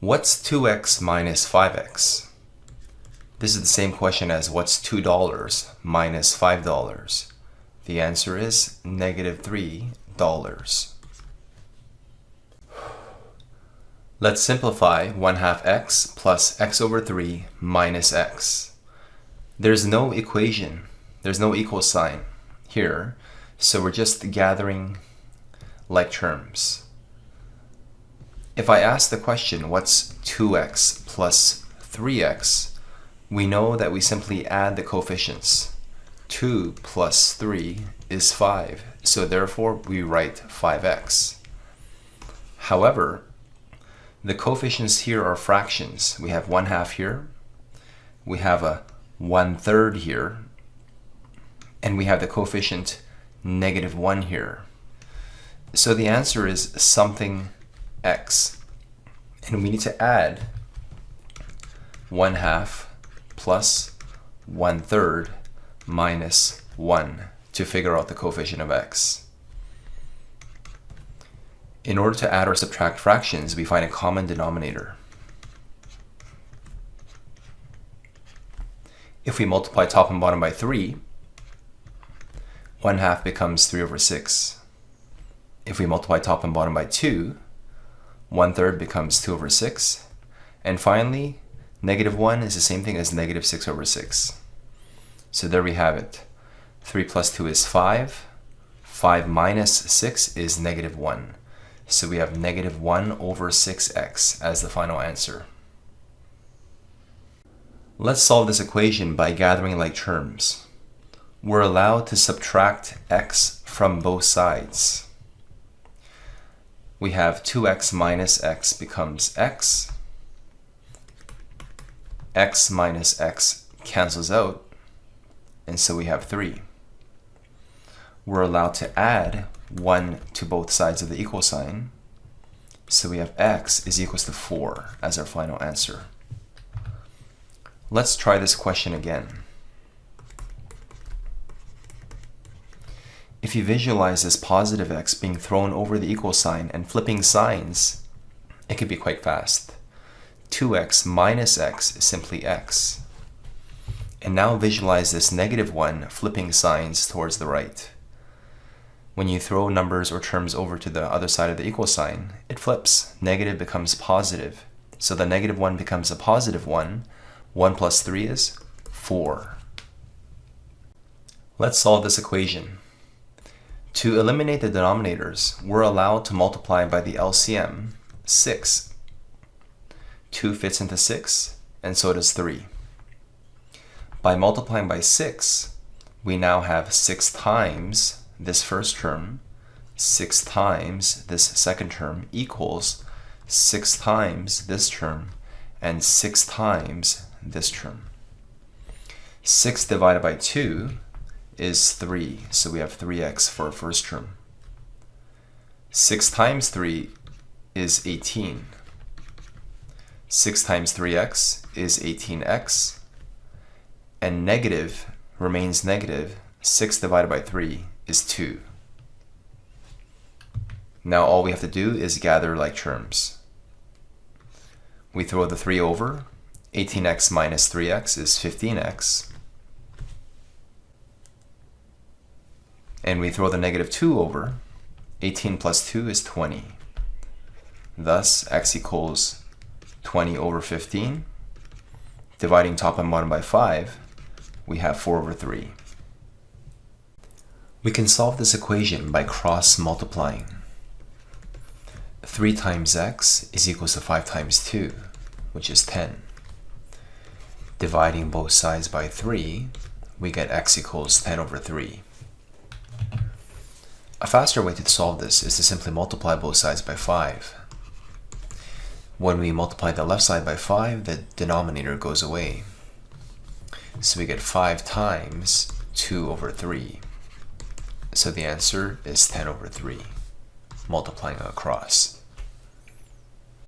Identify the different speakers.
Speaker 1: What's 2x minus 5x? This is the same question as what's $2 minus $5? The answer is -$3. Let's simplify 1/2 x plus x over 3 minus x. There's no equation, there's no equal sign here, so we're just gathering like terms. If I ask the question, what's 2x plus 3x, we know that we simply add the coefficients. 2 plus 3 is 5, so therefore we write 5x. However, the coefficients here are fractions. We have 1/2 here, we have a 1/3 here, and we have the coefficient -1 here. So the answer is something x, and we need to add 1/2 plus 1/3 minus 1 to figure out the coefficient of x. In order to add or subtract fractions, we find a common denominator. If we multiply top and bottom by 3, 1/2 becomes 3 over 6. If we multiply top and bottom by 2, 1/3 becomes 2 over 6. And finally, -1 is the same thing as -6 over 6. So there we have it. 3 plus 2 is 5. 5 minus 6 is -1. So we have -1 over 6x as the final answer. Let's solve this equation by gathering like terms. We're allowed to subtract x from both sides. We have 2x minus x becomes x. X minus x cancels out, and so we have 3. We're allowed to add 1 to both sides of the equal sign, so we have x is equals to 4 as our final answer. Let's try this question again. If you visualize this positive x being thrown over the equal sign and flipping signs, it can be quite fast. 2x minus x is simply x. And now visualize this -1 flipping signs towards the right. When you throw numbers or terms over to the other side of the equal sign, it flips. Negative becomes positive. So the -1 becomes a positive 1. 1 plus 3 is 4. Let's solve this equation. To eliminate the denominators, we're allowed to multiply by the LCM, 6. 2 fits into 6, and so does 3. By multiplying by 6, we now have 6 times this first term, 6 times this second term equals 6 times this term, and 6 times this term. 6 divided by 2 is 3, so we have 3x for our first term. 6 times 3 is 18. 6 times 3x is 18x, and negative remains negative. 6 divided by 3 is 2. Now all we have to do is gather like terms. We throw the 3 over. 18x minus 3x is 15x. And we throw the -2 over. 18 plus 2 is 20. Thus, x equals 20 over 15. Dividing top and bottom by 5, we have 4 over 3. We can solve this equation by cross-multiplying. 3 times x is equals to 5 times 2, which is 10. Dividing both sides by 3, we get x equals 10 over 3. A faster way to solve this is to simply multiply both sides by 5. When we multiply the left side by 5, the denominator goes away. So we get 5 times 2 over 3. So the answer is 10 over 3, multiplying across.